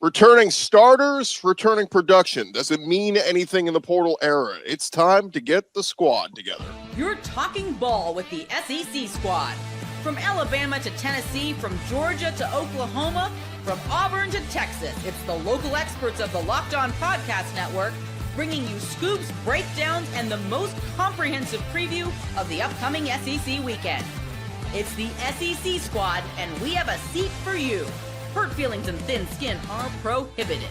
Returning starters, returning production. Does it mean anything in the portal era? It's time to get the squad together. You're talking ball with the SEC squad. From Alabama to Tennessee, from Georgia to Oklahoma, from Auburn to Texas, it's the local experts of the Locked On Podcast Network bringing you scoops, breakdowns, and the most comprehensive preview of the upcoming SEC weekend. It's the SEC squad, and we have a seat for you. Hurt feelings and thin skin are prohibited.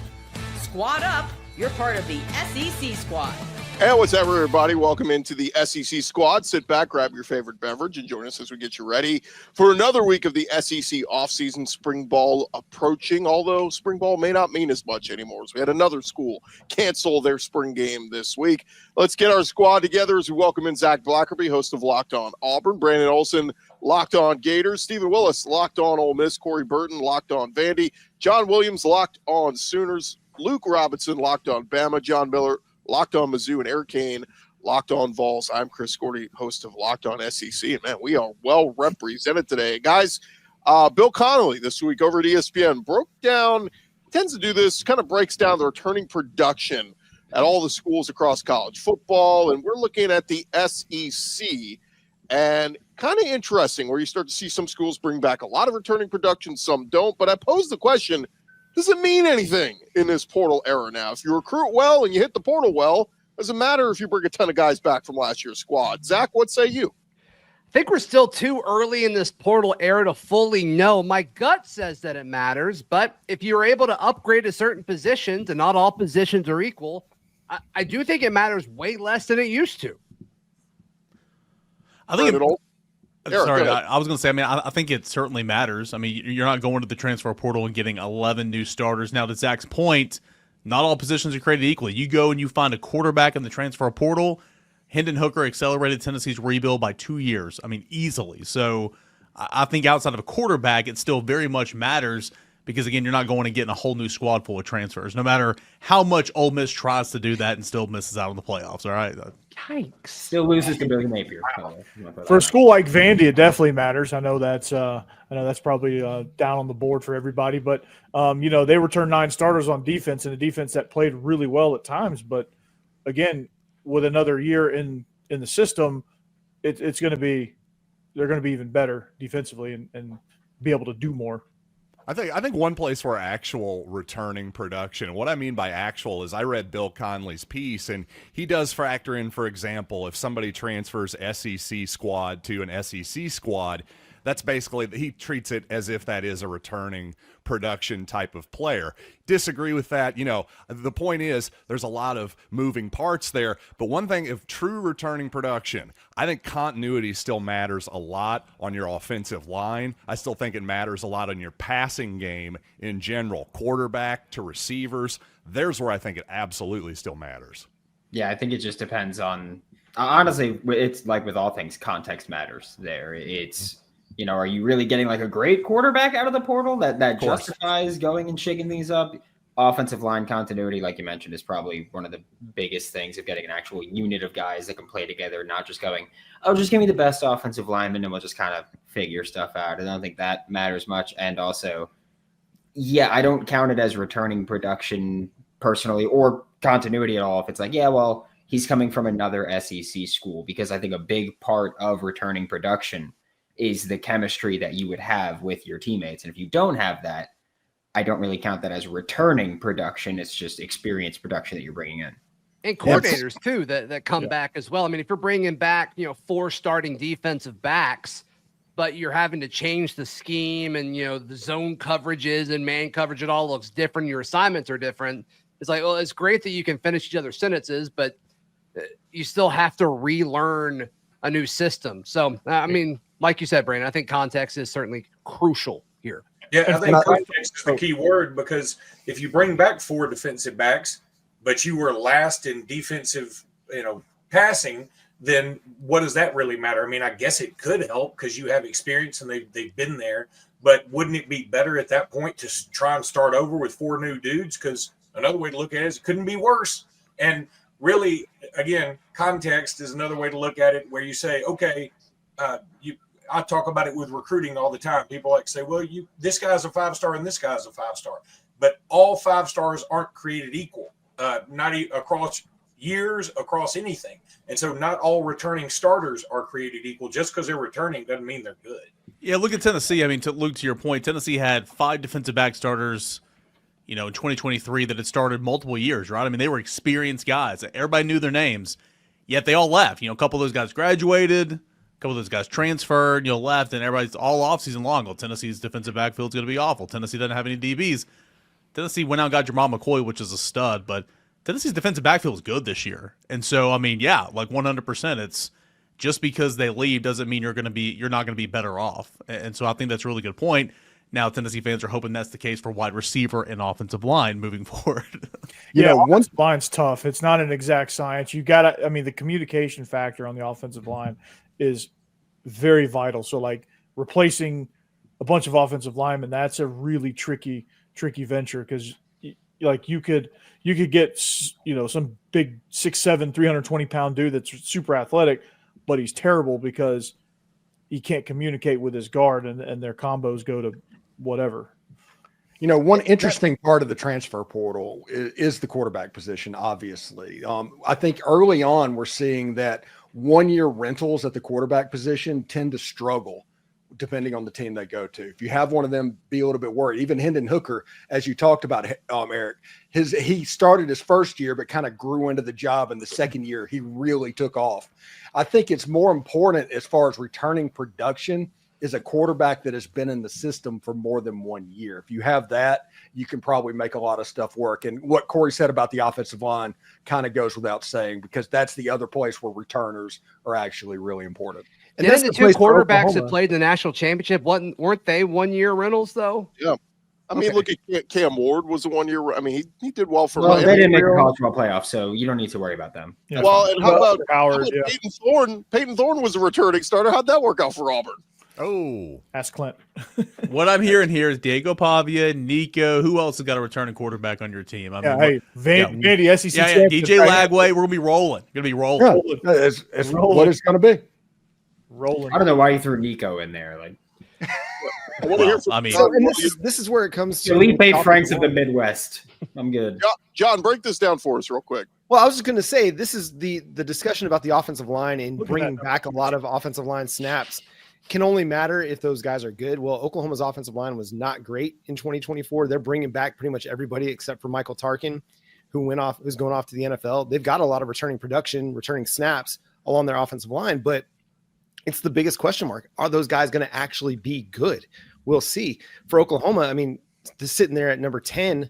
Squad up, you're part of the SEC squad. And what's up, everybody? Welcome into the SEC squad. Sit back, grab your favorite beverage, and join us as we get you ready for another week of the SEC offseason. Spring ball approaching, although spring ball may not mean as much anymore. So we had another school cancel their spring game this week. Let's get our squad together as we welcome in Zach Blackerby, host of Locked On Auburn, Brandon Olson, Locked On Gators, Stephen Willis, Locked On Ole Miss, Corey Burton, Locked On Vandy, John Williams, Locked On Sooners, Luke Robinson, Locked On Bama, John Miller, Locked On Mizzou, and Eric Kane, Locked On Vols. I'm Chris Gordy, host of Locked On SEC, and man, we are well represented today. Guys, Bill Connelly this week over at ESPN broke down, tends to do this, kind of breaks down the returning production at all the schools across college football, and we're looking at the SEC, and kind of interesting where you start to see some schools bring back a lot of returning production, some don't, but I pose the question, does it mean anything in this portal era now? If you recruit well and you hit the portal well, doesn't matter if you bring a ton of guys back from last year's squad. Zach, what say you? I think we're still too early in this portal era to fully know. My gut says that it matters, but if you're able to upgrade to certain positions, and not all positions are equal, I do think it matters way less than it used to. I think I was going to say, I think it certainly matters. I mean, you're not going to the transfer portal and getting 11 new starters. Now, to Zach's point, not all positions are created equally. You go and you find a quarterback in the transfer portal. Hendon Hooker accelerated Tennessee's rebuild by 2 years. I mean, easily. So I think outside of a quarterback, it still very much matters because, again, you're not going and getting a whole new squad full of transfers, no matter how much Ole Miss tries to do that and still misses out on the playoffs, all right? Yikes. Still loses to Billy Napier. For a school like Vandy, it definitely matters. I know that's probably down on the board for everybody, but they returned 9 starters on defense, and a defense that played really well at times. But again, with another year in the system, they're going to be even better defensively and be able to do more. I think one place for actual returning production, and what I mean by actual is I read Bill Connelly's piece, and he does factor in, for example, if somebody transfers SEC squad to an SEC squad, that's basically, he treats it as if that is a returning production type of player. Disagree with that. The point is there's a lot of moving parts there, but one thing, if true returning production, I think continuity still matters a lot on your offensive line. I still think it matters a lot on your passing game in general, quarterback to receivers. There's where I think it absolutely still matters. Yeah, I think it just depends on, honestly, it's like with all things, context matters there. It's, are you really getting like a great quarterback out of the portal that justifies going and shaking things up? Offensive line continuity, like you mentioned, is probably one of the biggest things of getting an actual unit of guys that can play together, not just going, oh, just give me the best offensive lineman and we'll just kind of figure stuff out. I don't think that matters much. And also, I don't count it as returning production personally or continuity at all. If it's like, he's coming from another SEC school, because I think a big part of returning production is the chemistry that you would have with your teammates. And if you don't have that, I don't really count that as returning production. It's just experience production that you're bringing in. And coordinators too, that come back as well. I mean, if you're bringing back, 4 starting defensive backs, but you're having to change the scheme and, the zone coverages and man coverage, it all looks different. Your assignments are different. It's like, well, it's great that you can finish each other's sentences, but you still have to relearn a new system. So, like you said, Brandon, I think context is certainly crucial here. Yeah, I think context is the key word, because if you bring back 4 defensive backs, but you were last in defensive, passing, then what does that really matter? I mean, I guess it could help because you have experience and they've been there, but wouldn't it be better at that point to try and start over with 4 new dudes? Because another way to look at it is it couldn't be worse. And really, again, context is another way to look at it, where you say, okay, I talk about it with recruiting all the time. People like to say, well, this guy's a 5-star and this guy's a 5-star. but all 5 stars aren't created equal, not across years, across anything. And so not all returning starters are created equal. Just because they're returning doesn't mean they're good. Yeah, look at Tennessee. I mean, Luke, to your point, Tennessee had 5 defensive back starters, in 2023 that had started multiple years, right? I mean, they were experienced guys. Everybody knew their names, yet they all left. A couple of those guys graduated, a couple of those guys transferred, left, and everybody's all offseason long. Well, Tennessee's defensive backfield's going to be awful. Tennessee doesn't have any DBs. Tennessee went out and got Jamal McCoy, which is a stud, but Tennessee's defensive backfield is good this year. And so, I mean, yeah, like 100%, it's just because they leave doesn't mean you're not going to be better off. And so I think that's a really good point. Now, Tennessee fans are hoping that's the case for wide receiver and offensive line moving forward. One line's tough. It's not an exact science. You got to, the communication factor on the offensive line is very vital. So, like, replacing a bunch of offensive linemen, that's a really tricky venture because, like, you could get, some big 6'7", 320-pound dude that's super athletic, but he's terrible because he can't communicate with his guard and their combos go to whatever. One interesting part of the transfer portal is the quarterback position, obviously. I think early on we're seeing that 1-year rentals at the quarterback position tend to struggle depending on the team they go to. If you have one of them be a little bit worried, even Hendon Hooker, as you talked about, Eric, he started his first year, but kind of grew into the job. In the second year, he really took off. I think it's more important as far as returning production is a quarterback that has been in the system for more than 1 year. If you have that, you can probably make a lot of stuff work. And what Corey said about the offensive line kind of goes without saying, because that's the other place where returners are actually really important. And then the 2 quarterbacks that played in the national championship, weren't they 1-year rentals though? Yeah. Look at Cam Ward was a 1-year. He did well for Miami. They didn't make the college football playoff, so you don't need to worry about them. Yeah. Well, and how about Peyton Thorne? Peyton Thorne was a returning starter. How'd that work out for Auburn? Oh, ask Clint. What I'm hearing here is Diego Pavia, Nico. Who else has got a returning quarterback on your team? Vandy, SEC. Yeah, DJ Lagway. We're gonna be rolling. Rolling. Yeah, it's rolling. What it's gonna be. Rolling. I don't know why you threw Nico in there. Like, this is where it comes to Felipe Franks of the Midwest. I'm good. John, break this down for us real quick. Well, I was just going to say, this is the discussion about the offensive line and bringing back a lot of offensive line snaps can only matter if those guys are good. Well, Oklahoma's offensive line was not great in 2024. They're bringing back pretty much everybody except for Michael Tarkin, who's going off to the NFL. They've got a lot of returning snaps along their offensive line, but it's the biggest question mark. Are those guys going to actually be good? We'll see. For Oklahoma, they're sitting there at number 10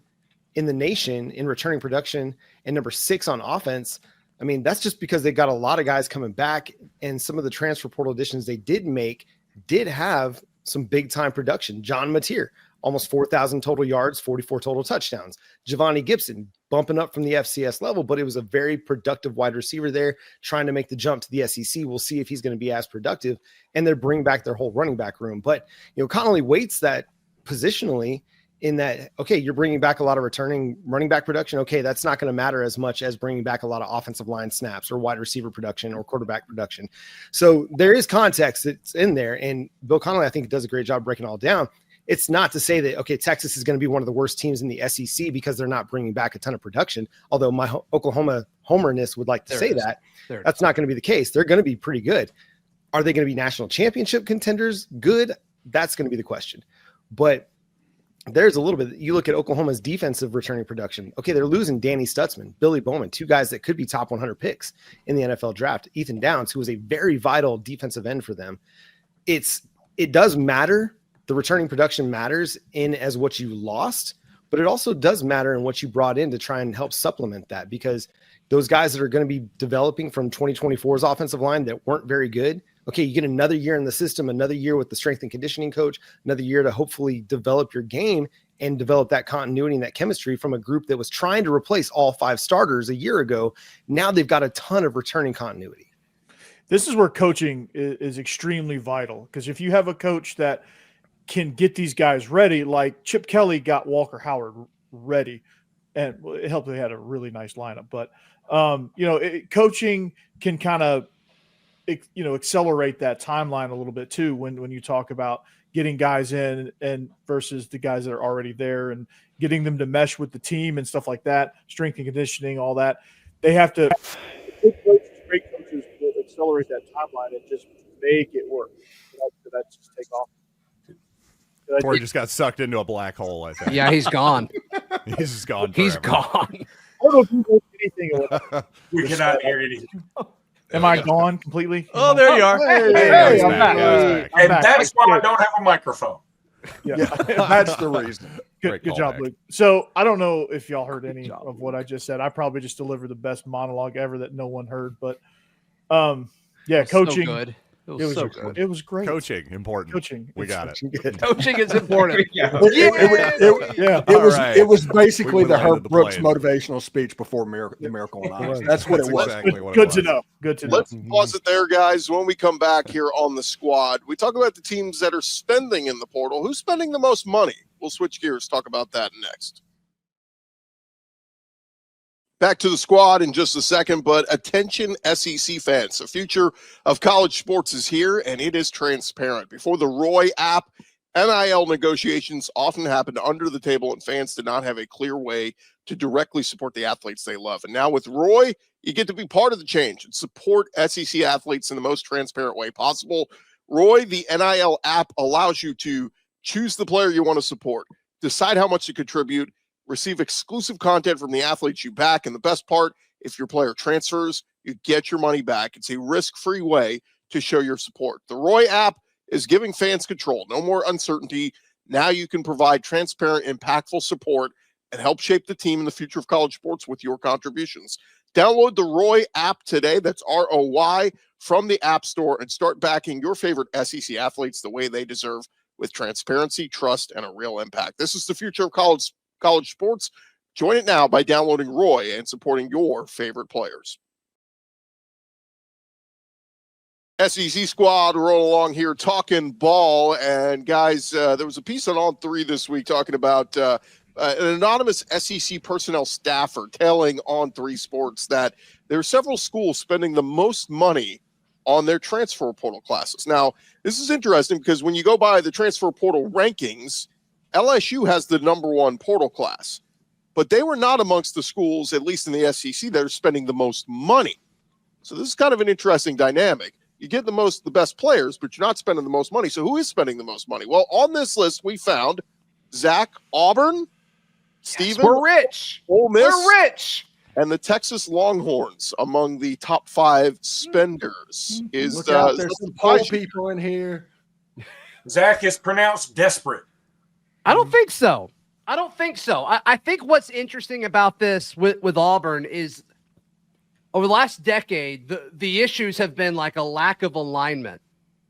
in the nation in returning production and number 6 on offense. That's just because they've got a lot of guys coming back, and some of the transfer portal additions they did make did have some big time production. John Mateer, almost 4,000 total yards, 44 total touchdowns. Giovanni Gibson bumping up from the FCS level, but it was a very productive wide receiver there trying to make the jump to the SEC. We'll see if he's going to be as productive, and they're bringing back their whole running back room. But, Connelly weights that positionally in that, okay, you're bringing back a lot of returning running back production. Okay, that's not going to matter as much as bringing back a lot of offensive line snaps or wide receiver production or quarterback production. So there is context that's in there, and Bill Connelly, I think, does a great job breaking it all down. It's not to say that, okay, Texas is going to be one of the worst teams in the SEC because they're not bringing back a ton of production, although my Oklahoma homerness would like to say that. That's not going to be the case. They're going to be pretty good. Are they going to be national championship contenders? Good. That's going to be the question. But there's a little bit. You look at Oklahoma's defensive returning production. Okay, they're losing Danny Stutzman, Billy Bowman, 2 guys that could be top 100 picks in the NFL draft. Ethan Downs, who was a very vital defensive end for them. It does matter. The returning production matters in as what you lost, but it also does matter in what you brought in to try and help supplement that, because those guys that are going to be developing from 2024's offensive line that weren't very good. Okay, you get another year in the system, another year with the strength and conditioning coach, another year to hopefully develop your game and develop that continuity and that chemistry from a group that was trying to replace all 5 starters a year ago. Now they've got a ton of returning continuity. This is where coaching is extremely vital, because if you have a coach that can get these guys ready, like Chip Kelly got Walker Howard ready, and it helped they had a really nice lineup. But, coaching can kind of, accelerate that timeline a little bit too when you talk about getting guys in and versus the guys that are already there and getting them to mesh with the team and stuff like that, strength and conditioning, all that. They have to – great coaches will accelerate that timeline and just make it work. That just take off. Corey just got sucked into a black hole, I think. Yeah, he's gone. He's just gone. He's forever. gone. I don't know if you know anything. We cannot hear anything. Am I gone completely? Oh, there you are. Hey, I'm back. And that's why I don't have a microphone. Yeah. That's the reason. Good Great job, callback. Luke. So I don't know if y'all heard any of what I just said. I probably just delivered the best monologue ever that no one heard. But yeah, coaching. So good. It was, It was so good. It was great. Coaching, important. Coaching. We got it. Coaching is important. Yeah. It was basically We the went right Herb to the Brooks plane. motivational speech before the Miracle on Ice. That's what That's it was. exactly what it Good was. to know. Good to know. Let's pause it there, guys. When we come back here on the squad, we talk about the teams that are spending in the portal. Who's spending the most money? We'll switch gears, talk about that next. Back to the squad in just a second, but attention SEC fans. The future of college sports is here, and it is transparent. Before the Roy app, NIL negotiations often happened under the table, and fans did not have a clear way to directly support the athletes they love. And now with Roy, you get to be part of the change and support SEC athletes in the most transparent way possible. Roy, the NIL app, allows you to choose the player you want to support, decide how much to contribute, receive exclusive content from the athletes you back, and the best part, if your player transfers, you get your money back. It's a risk-free way to show your support. The Roy app is giving fans control. No more uncertainty. Now you can provide transparent, impactful support and help shape the team in the future of college sports with your contributions. Download the Roy app today. That's ROY from the App Store and start backing your favorite SEC athletes the way they deserve with transparency, trust, and a real impact. This is the future of college sports. Join it now by downloading Roy and supporting your favorite players. SEC squad rolling along here talking ball. And guys, there was a piece on On 3 this week talking about an anonymous SEC personnel staffer telling On 3 Sports that there are several schools spending the most money on their transfer portal classes. Now, this is interesting because when you go by the transfer portal rankings, LSU has the #1 portal class, but they were not amongst the schools, at least in the SEC, that are spending the most money. So this is kind of an interesting dynamic. You get the best players, but you're not spending the most money. So who is spending the most money? Well, on this list, we found Zach, Auburn, Steven, We're rich. Ole Miss, We're rich. and the Texas Longhorns among the top 5 spenders. Is Look out, there's some poll surprising. people in here. Zach is pronounced desperate. I don't think so. I think what's interesting about this with Auburn is over the last decade, the issues have been like a lack of alignment.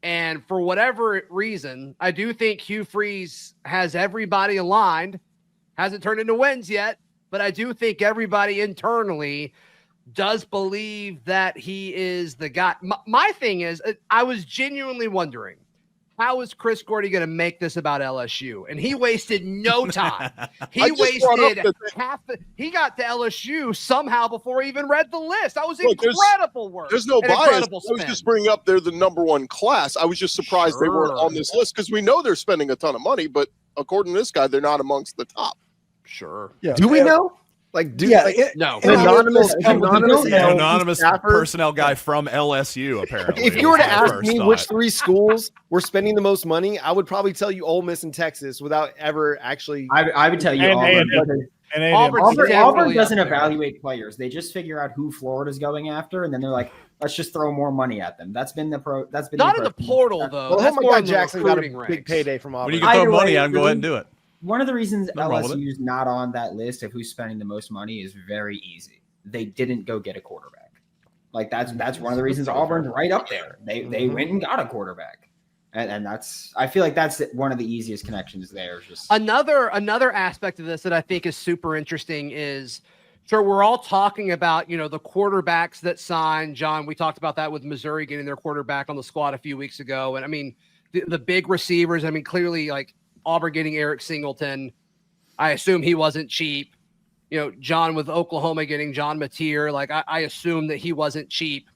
And for whatever reason, I do think Hugh Freeze has everybody aligned. Hasn't turned into wins yet, but I do think everybody internally does believe that he is the guy. My thing is, I was genuinely wondering, how is Chris Gordy going to make this about LSU? And he wasted no time. He got to LSU somehow before he even read the list. That was incredible work. There's no bias. I was just bringing up they're the #1 class. I was just surprised they weren't on this list because we know they're spending a ton of money, but according to this guy, they're not amongst the top. Sure. Yeah. Do we know? Like, no. Anonymous personnel guy from LSU, apparently. If you were to ask me which 3 schools were spending the most money, I would probably tell you Ole Miss and Texas without ever actually. I would tell you Auburn doesn't evaluate players. They just figure out who Florida's going after, and then they're like, let's just throw more money at them. That's been not in the portal though. Well, that's my God, Jackson got a big payday from Auburn. When you can throw money at him, go ahead and do it. One of the reasons LSU is not on that list of who's spending the most money is very easy. They didn't go get a quarterback. Like that's one of the reasons Auburn's right up there. They went and got a quarterback. And that's, I feel like that's one of the easiest connections there. Just another aspect of this that I think is super interesting is, sure, we're all talking about, the quarterbacks that signed. John, we talked about that with Missouri getting their quarterback on the squad a few weeks ago. And I mean, the big receivers, clearly like Auburn getting Eric Singleton. I assume he wasn't cheap. John with Oklahoma getting John Mateer. Like I assume that he wasn't cheap.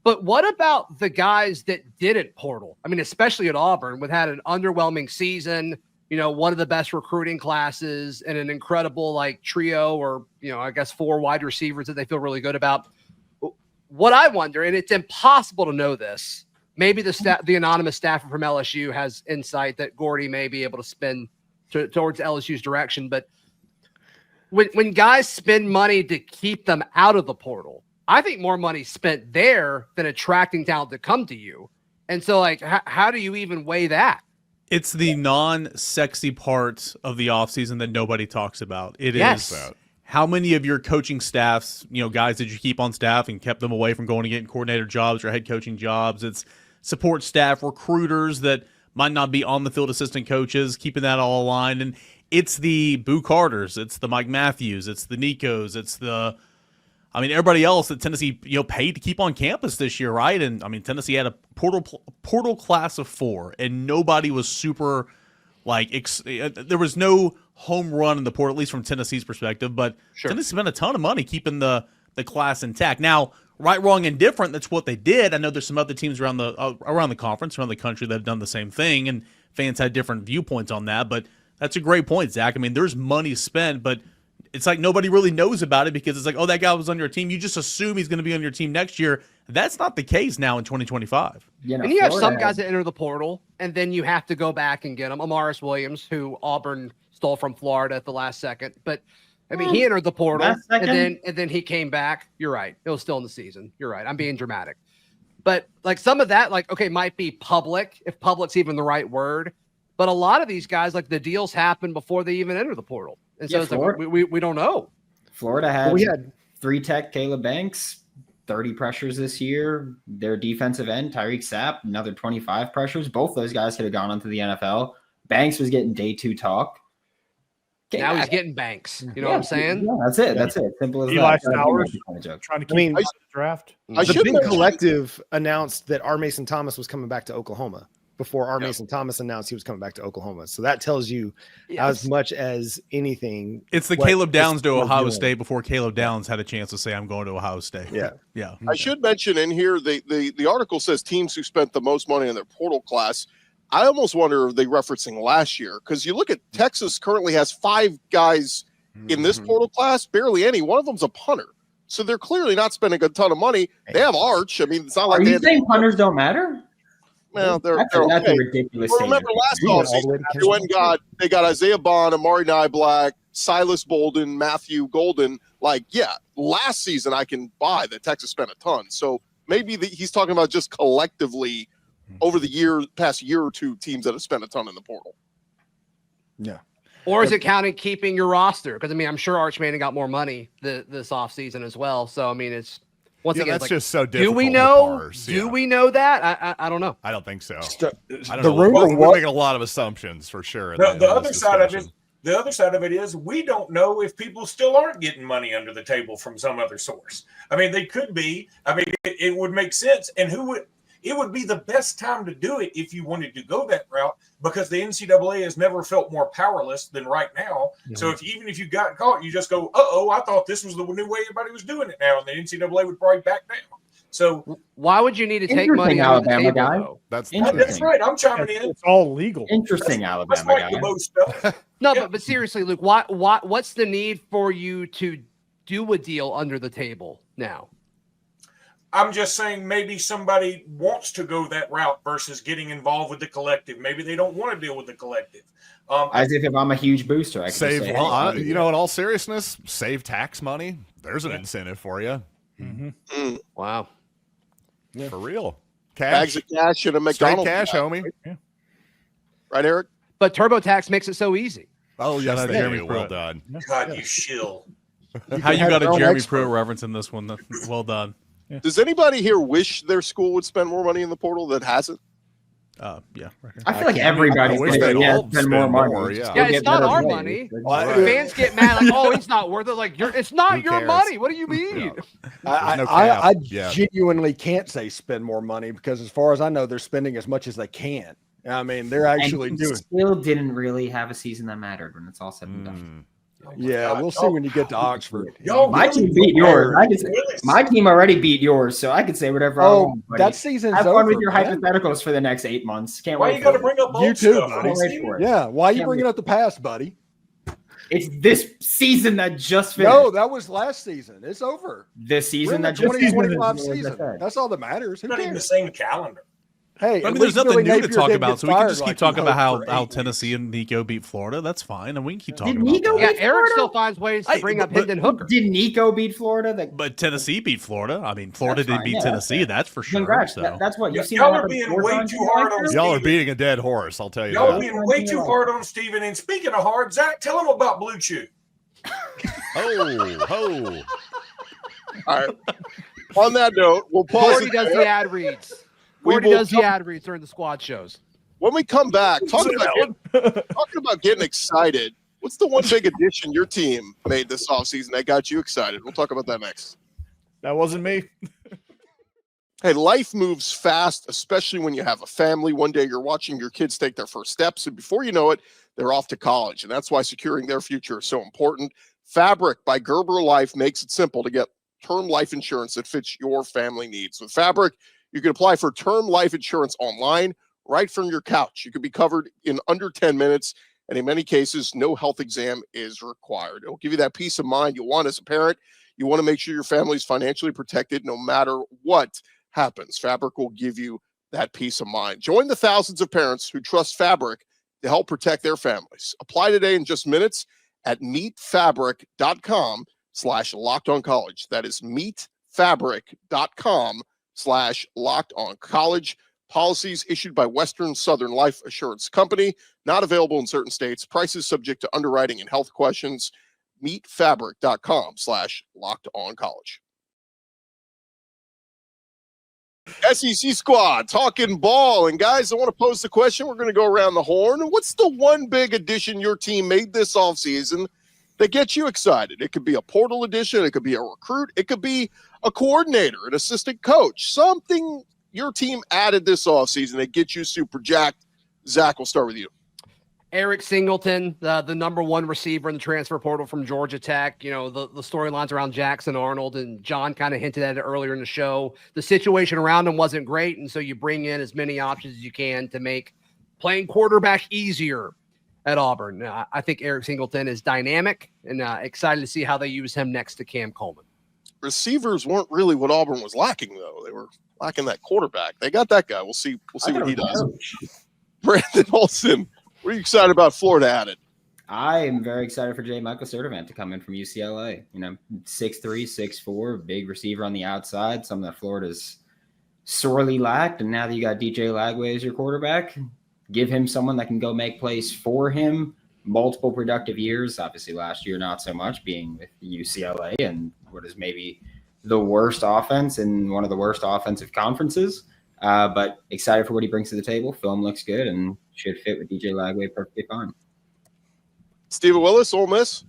But what about the guys that didn't portal? I mean, especially at Auburn, with had an underwhelming season, one of the best recruiting classes and an incredible trio or, I guess 4 wide receivers that they feel really good about. What I wonder, and it's impossible to know this, maybe the anonymous staffer from LSU has insight that Gordy may be able to spin towards LSU's direction. But when guys spend money to keep them out of the portal, I think more money spent there than attracting talent to come to you. And so, how do you even weigh that? It's the non-sexy part of the offseason that nobody talks about. It is how many of your coaching staffs, guys that you keep on staff and kept them away from going and getting coordinator jobs or head coaching jobs. It's support staff, recruiters that might not be on the field assistant coaches, keeping that all aligned. And it's the Boo Carters, it's the Mike Matthews, it's the Nikos, it's the everybody else that Tennessee, paid to keep on campus this year, right? And Tennessee had a portal class of 4, and nobody was super there was no home run in the portal, at least from Tennessee's perspective. But Tennessee spent a ton of money keeping the class intact. Now, right, wrong, and different, that's what they did. I know there's some other teams around the conference, around the country that have done the same thing, and fans had different viewpoints on that. But that's a great point, Zach. There's money spent, but it's nobody really knows about it because it's that guy was on your team. You just assume he's going to be on your team next year. That's not the case now in 2025. And you have some guys that enter the portal, and then you have to go back and get them. Amaris Williams, who Auburn stole from Florida at the last second. But, he entered the portal, and then he came back. You're right. It was still in the season. You're right. I'm being dramatic. But, some of that, might be public, if public's even the right word. But a lot of these guys, the deals happen before they even enter the portal. And so we don't know. Florida had 3 tech Caleb Banks, 30 pressures this year. Their defensive end, Tyreek Sapp, another 25 pressures. Both those guys could have gone onto the NFL. Banks was getting day 2 talk. Now he's getting Banks. You know what I'm saying? Yeah, that's it. That's it. Simple as Eli that. Sowers trying to keep the draft. The Big Collective announced that R. Mason Thomas was coming back to Oklahoma before R. Mason Thomas announced he was coming back to Oklahoma. So that tells you as much as anything. It's the Caleb Downs to Ohio State before Caleb Downs had a chance to say, I'm going to Ohio State. Yeah. I should mention in here, the article says teams who spent the most money in their portal class. I almost wonder if they're referencing last year, because you look at Texas currently has 5 guys in this portal class, barely any. One of them's a punter. So they're clearly not spending a ton of money. They have Arch. It's not like Are you saying punters don't matter? Well, they're that's okay. a ridiculous well, remember last offseason, they got Isaiah Bond, Amari Nyblack, Silas Bolden, Matthew Golden. Last season I can buy that Texas spent a ton. So maybe he's talking about just collectively over the past year or two, teams that have spent a ton in the portal. Yeah. Or is it counting keeping your roster? Because I'm sure Arch Manning got more money this offseason as well. So it's. Once again, that's just so difficult. Do we know? Parse, do we know that? I don't know. I don't think so. I don't know. We're making a lot of assumptions for sure. The other side of it is we don't know if people still aren't getting money under the table from some other source. They could be. It would make sense. And it would be the best time to do it if you wanted to go that route, because the NCAA has never felt more powerless than right now. Mm-hmm. So even if you got caught, you just go, I thought this was the new way everybody was doing it now, and the NCAA would probably back down. So why would you need to take money out of the table, guy? Though? That's right. I'm chiming in. It's all legal. Interesting, that's Alabama guy. Most stuff. No, but seriously, Luke, what's the need for you to do a deal under the table now? I'm just saying maybe somebody wants to go that route versus getting involved with the collective. Maybe they don't want to deal with the collective. As if I'm a huge booster, I can save. say, in all seriousness, save tax money. There's an incentive for you. Mm-hmm. Wow, for real. Cash, bags of cash and a McDonald's. Straight cash, homie. Yeah. Right, Eric? But TurboTax makes it so easy. Oh, yes, Jeremy well done. God, you shill. How you got a Jeremy Pruitt reference in this one? Well done. Yeah. Does anybody here wish their school would spend more money in the portal that hasn't? Yeah. I feel like everybody's wish they'd all spend more money. more, Yeah, it's not our money. Fans get mad it's not worth it. It's not your money. What do you mean? I genuinely can't say spend more money, because as far as I know, they're spending as much as they can. They're actually doing. Still didn't really have a season that mattered when it's all said and done. Yeah, we'll see when you get to Oxford. My team beat yours. My team already beat yours, so I could say whatever I want. Buddy. That season's Have fun over, with your man. hypotheticals for the next 8 months. Can't Why wait. you got to bring up You old too, stuff? buddy. Can't wait for it. Yeah, why are you bringing up the past, buddy? It's this season that just finished. No, that was last season. It's over. This We're in season the that just 2025 finished. season. That's all that matters. Who Not even the cares? same calendar. Hey, I at mean, there's least nothing Billy new to Napier talk didn't about, get so we can fired just keep like talking he about hoped for how 8 Tennessee weeks. and Nico beat Florida. That's fine, and we can keep talking Did about Nico that. Yeah, beat Eric Florida? still finds ways to bring up Hendon Hooker. Did Nico beat Florida? But Tennessee beat Florida. I mean, Florida That's didn't fine. beat Yeah, Tennessee. That's for sure. Congrats. So. That's what you've seen. Y'all that are happen being 4 way times too in hard your on life? Y'all are Steven. beating a dead horse. I'll tell you Y'all that. being way too hard on Steven. And speaking of hard, Zach, tell him about Blue Chew. Oh. All right. On that note, we'll pause. Gordy does the ad reads. We Gordy will does the ad reads during the squad shows. When we come back, talking about getting excited. What's the one big addition your team made this offseason that got you excited? We'll talk about that next. That wasn't me. Hey, life moves fast, especially when you have a family. One day you're watching your kids take their first steps, and before you know it, they're off to college. And that's why securing their future is so important. Fabric by Gerber Life makes it simple to get term life insurance that fits your family needs. With Fabric, you can apply for term life insurance online right from your couch. You can be covered in under 10 minutes, and in many cases, no health exam is required. It'll give you that peace of mind you want as a parent. You want to make sure your family is financially protected no matter what happens. Fabric will give you that peace of mind. Join the thousands of parents who trust Fabric to help protect their families. Apply today in just minutes at meetfabric.com/lockedoncollege. That is meetfabric.com/lockedoncollege. Policies issued by Western Southern Life Assurance Company, not available in certain states. Prices subject to underwriting and health questions. Meetfabric.com/lockedoncollege. SEC squad talking ball. And guys, I want to pose the question. We're going to go around the horn. What's the one big addition your team made this offseason that gets you excited? It could be a portal addition. It could be a recruit. It could be a coordinator, an assistant coach, something your team added this offseason that gets you super jacked. Zach, we'll start with you. Eric Singleton, the number one receiver in the transfer portal from Georgia Tech. You know, the storylines around Jackson Arnold, and John kind of hinted at it earlier in the show. The situation around him wasn't great, and so you bring in as many options as you can to make playing quarterback easier at Auburn. I think Eric Singleton is dynamic, and excited to see how they use him next to Cam Coleman. Receivers weren't really what Auburn was lacking, though. They were lacking that quarterback. They got that guy. We'll see what he does. Brandon Olson, what are you excited about Florida added? I am very excited for J. Michael Sturdivant to come in from UCLA. You know, 6'3", 6'4", big receiver on the outside, something that Florida's sorely lacked. And now that you got DJ Lagway as your quarterback, give him someone that can go make plays for him. Multiple productive years. Obviously, last year not so much, being with UCLA and what is maybe the worst offense in one of the worst offensive conferences. But excited for what he brings to the table. Film looks good and should fit with DJ Lagway perfectly fine. Steven Willis, Ole Miss.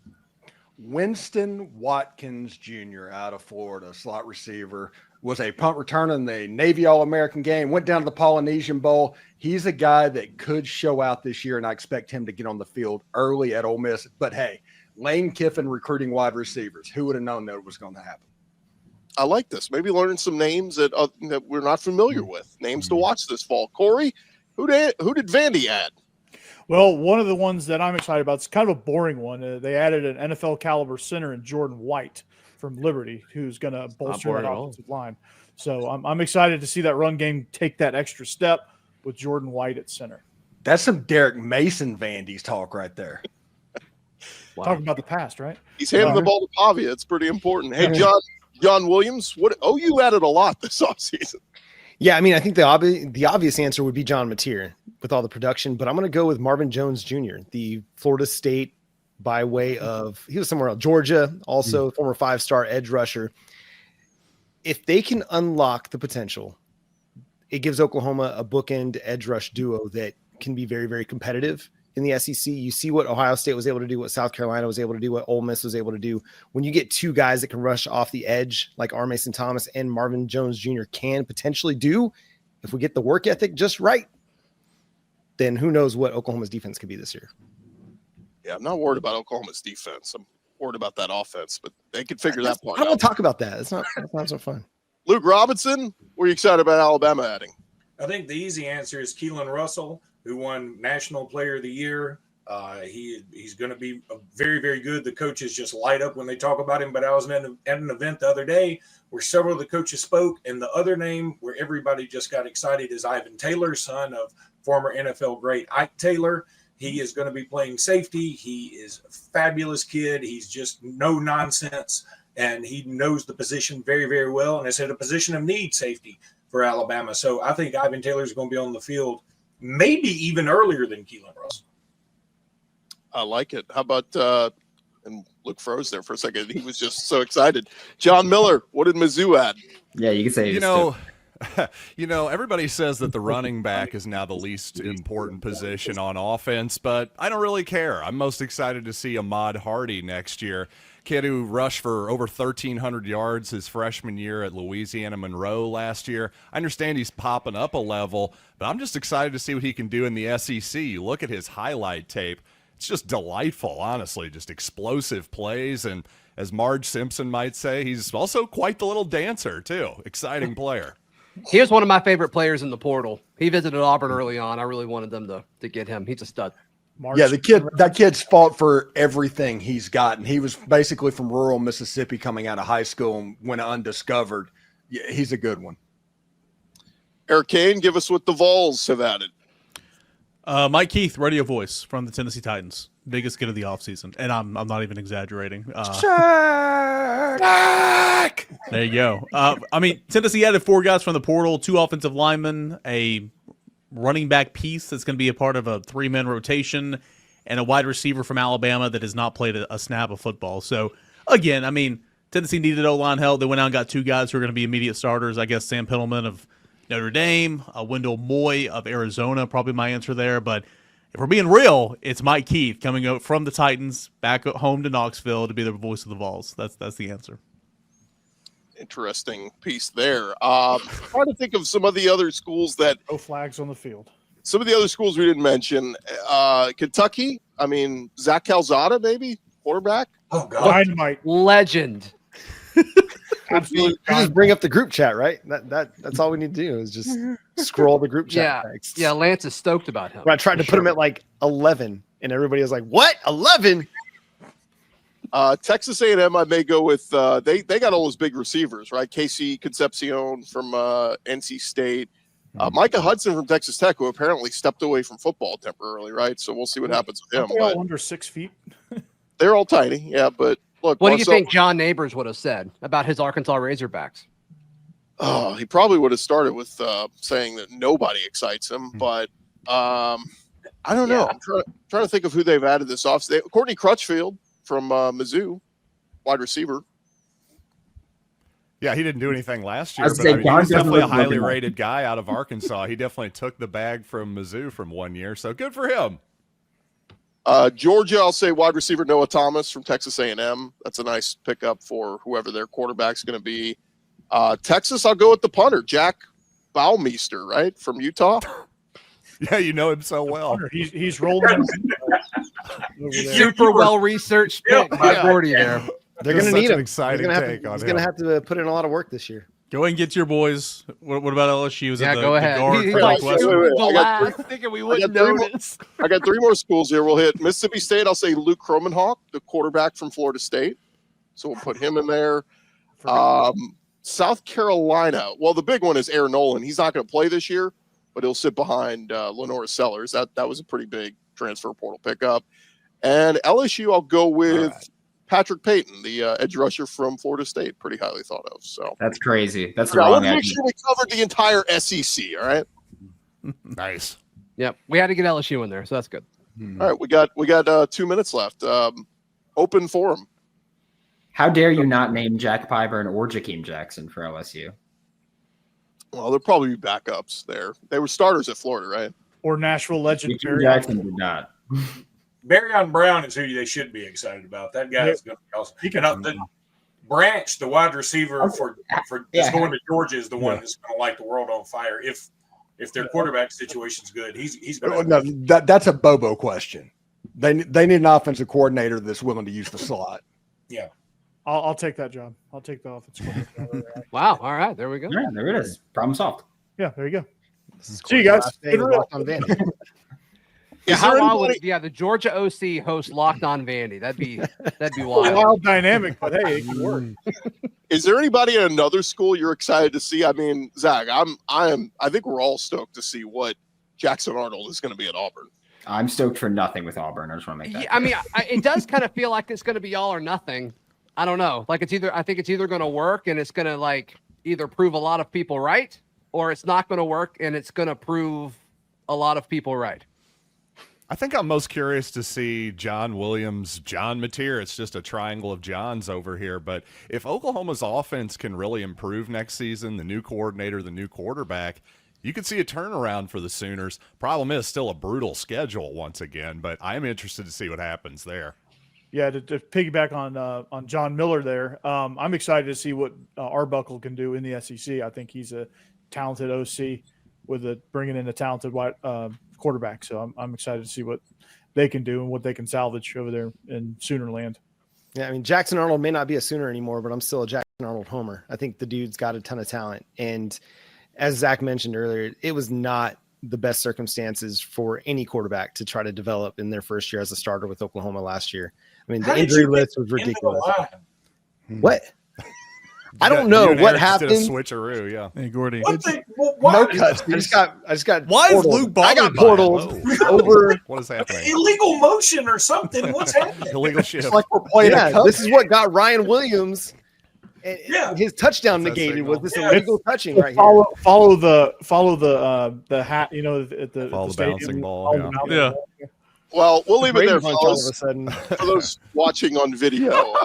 Winston Watkins Jr. out of Florida, slot receiver, was a punt returner in the Navy All-American game, went down to the Polynesian Bowl. He's a guy that could show out this year, and I expect him to get on the field early at Ole Miss. But, hey, Lane Kiffin recruiting wide receivers. Who would have known that it was going to happen? I like this. Maybe learning some names that we're not familiar with. Names to watch this fall. Corey, who did Vandy add? Well, one of the ones that I'm excited about, it's kind of a boring one. They added an NFL caliber center in Jordan White from Liberty, who's going to bolster that offensive line. So I'm excited to see that run game take that extra step with Jordan White at center. That's some Derek Mason Vandy's talk right there. Wow. Talking about the past, right? He's handing the ball to Pavia. It's pretty important. Hey, John Williams, you added a lot this offseason. Yeah, I mean, I think the obvious answer would be John Mateer with all the production, but I'm going to go with Marvin Jones Jr., the Florida State by way of, he was somewhere else, Georgia, also former 5-star edge rusher. If they can unlock the potential, it gives Oklahoma a bookend edge rush duo that can be very, very competitive in the SEC. You see what Ohio State was able to do, what South Carolina was able to do, what Ole Miss was able to do. When you get two guys that can rush off the edge, like R. Mason Thomas and Marvin Jones Jr. can potentially do, if we get the work ethic just right, then who knows what Oklahoma's defense could be this year. Yeah, I'm not worried about Oklahoma's defense. I'm worried about that offense, but they can figure that part I don't out. want to talk about that. It's not so fun. Luke Robinson, what are you excited about Alabama adding? I think the easy answer is Keelan Russell, who won National Player of the Year. He's going to be very, very good. The coaches just light up when they talk about him. But I was at an event the other day where several of the coaches spoke, and the other name where everybody just got excited is Ivan Taylor, son of former NFL great Ike Taylor. He is going to be playing safety. He is a fabulous kid. He's just no nonsense, and he knows the position very, very well. And it's at a position of need, safety, for Alabama. So I think Ivan Taylor is going to be on the field maybe even earlier than Keelan Russell. I like it. How about and Luke froze there for a second. He was just so excited. John Miller, what did Mizzou add? Yeah, you can say everybody says that the running back is now the least important position on offense, but I don't really care. I'm most excited to see Ahmad Hardy next year. Kid who rushed for over 1,300 yards his freshman year at Louisiana Monroe last year. I understand he's popping up a level, but I'm just excited to see what he can do in the SEC. You look at his highlight tape. It's just delightful, honestly, just explosive plays. And as Marge Simpson might say, he's also quite the little dancer, too. Exciting player. He was one of my favorite players in the portal. He visited Auburn early on. I really wanted them to get him. He's a stud. Yeah, that kid's fought for everything he's gotten. He was basically from rural Mississippi coming out of high school and went undiscovered. Yeah, he's a good one. Eric Kane, give us what the Vols have added. Mike Keith, radio voice from the Tennessee Titans. Biggest get of the offseason. And I'm not even exaggerating. There you go. Tennessee added 4 guys from the portal, 2 offensive linemen, a running back piece that's going to be a part of a 3-man rotation, and a wide receiver from Alabama that has not played a snap of football. So, again, Tennessee needed O-line help. They went out and got 2 guys who are going to be immediate starters. I guess Sam Pittleman of Notre Dame, Wendell Moy of Arizona, probably my answer there. But if we're being real, it's Mike Keith coming out from the Titans back home to Knoxville to be the voice of the Vols. That's the answer. Interesting piece there. Trying to think of some of the other schools that no flags on the field. Some of the other schools we didn't mention. Kentucky. Zach Calzada, maybe quarterback. Oh God, Dynamite legend. Absolutely. You just bring up the group chat, right? That's all we need to do is just scroll the group chat. Yeah, Lance is stoked about him. I tried to put him at like 11, and everybody was like, "What? 11?" Texas A&M, I may go with. They got all those big receivers, right? Casey Concepcion from NC State, Micah Hudson from Texas Tech, who apparently stepped away from football temporarily, right? So we'll see what happens with him. They're all under 6 feet. They're all tiny, yeah. But look, what do you think John Neighbors would have said about his Arkansas Razorbacks? Oh, he probably would have started with saying that nobody excites him, but I don't know. I'm trying to think of who they've added this offseason. Courtney Crutchfield from Mizzou, wide receiver. Yeah, he didn't do anything last year, but he's definitely a highly rated guy out of Arkansas. He definitely took the bag from Mizzou from one year, so good for him. Georgia, I'll say wide receiver Noah Thomas from Texas A&M. That's a nice pickup for whoever their quarterback's going to be. Texas, I'll go with the punter, Jack Baumeister, right, from Utah. Yeah, you know him so well. He's rolling. Super well researched pick by Gordy there. They're going to need him. Exciting take on him. He's going to have to put in a lot of work this year. Go ahead and get your boys. What about LSU? Go ahead. I got 3 more schools here. We'll hit Mississippi State. I'll say Luke Kromenhoek, the quarterback from Florida State. So we'll put him in there. South Carolina. Well, the big one is Aaron Nolan. He's not going to play this year, but he'll sit behind Lenore Sellers. That was a pretty big transfer portal pickup. And LSU, I'll go with Patrick Payton, the edge rusher from Florida State, pretty highly thought of. So that's crazy. That's wrong. Let's make sure we covered the entire SEC. All right. Nice. Yep, we had to get LSU in there, so that's good. All right, we got 2 minutes left. Open forum. How dare you not name Jack Pyburn or Jakeem Jackson for LSU? Well, there'll probably be backups there. They were starters at Florida, right? Or Nashville legend. Jakeem Jackson did not. Barryon Brown is who they should be excited about. That guy is going to be awesome. And the Branch, the wide receiver for going to Georgia, is the one that's going to light the world on fire. If their quarterback situation's good, he's going to. No, that's a Bobo question. They need an offensive coordinator that's willing to use the slot. Yeah. I'll take that job. I'll take the offensive coordinator. Wow. All right. There we go. Yeah, there it is. Problem solved. Yeah, there you go. This is See you guys. Day with Locked On Vandy. Yeah, Is how there wild would anybody- the Georgia OC host Locked On Vandy? That'd be wild. Wild dynamic, but hey, it can work. Is there anybody at another school you're excited to see? I mean, Zach, I think we're all stoked to see what Jackson Arnold is going to be at Auburn. I'm stoked for nothing with Auburn. I just want to make that. Yeah, I mean, it does kind of feel like it's going to be all or nothing. I don't know. Like I think it's either going to work and it's going to like either prove a lot of people right, or it's not going to work and it's going to prove a lot of people right. I think I'm most curious to see John Williams, John Mateer. It's just a triangle of Johns over here. But if Oklahoma's offense can really improve next season, the new coordinator, the new quarterback, you could see a turnaround for the Sooners. Problem is still a brutal schedule once again, but I am interested to see what happens there. Yeah, to piggyback on John Miller there, I'm excited to see what Arbuckle can do in the SEC. I think he's a talented OC with bringing in a talented quarterback. So I'm excited to see what they can do and what they can salvage over there in Sooner land. Yeah, I mean, Jackson Arnold may not be a Sooner anymore, but I'm still a Jackson Arnold homer. I think the dude's got a ton of talent. And as Zach mentioned earlier, it was not the best circumstances for any quarterback to try to develop in their first year as a starter with Oklahoma last year. I mean, the injury list was ridiculous. What? I don't know what happened. A switcheroo, yeah. Hey, Gordy. What the? Well, why? No cuts. I just got. Why is portaled. Luke I got bothered by portaled over. What is happening? Illegal motion or something. What's happening? Illegal shift. It's like we're playing a Yeah, cup. this is what got Ryan Williams. Yeah. His touchdown What's that negated signal? was this Yeah. illegal touching right here. Follow the hat, at the Follow the stadium. bouncing ball, Follow yeah. the bouncing Yeah. ball. Well, we'll leave it there, Brady Bunch all of fellas. a sudden. For those watching on video,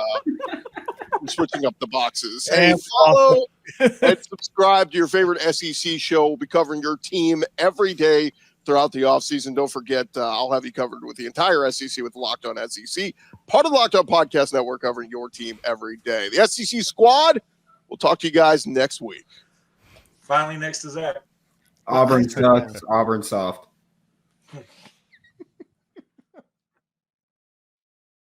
we're switching up the boxes. Hey, And follow and subscribe to your favorite SEC show. We'll be covering your team every day throughout the offseason. Don't forget, I'll have you covered with the entire SEC with Locked On SEC, part of the Locked On Podcast Network, covering your team every day. The SEC squad, we'll talk to you guys next week. Finally, next to Zach. Auburn sucks. Auburn soft.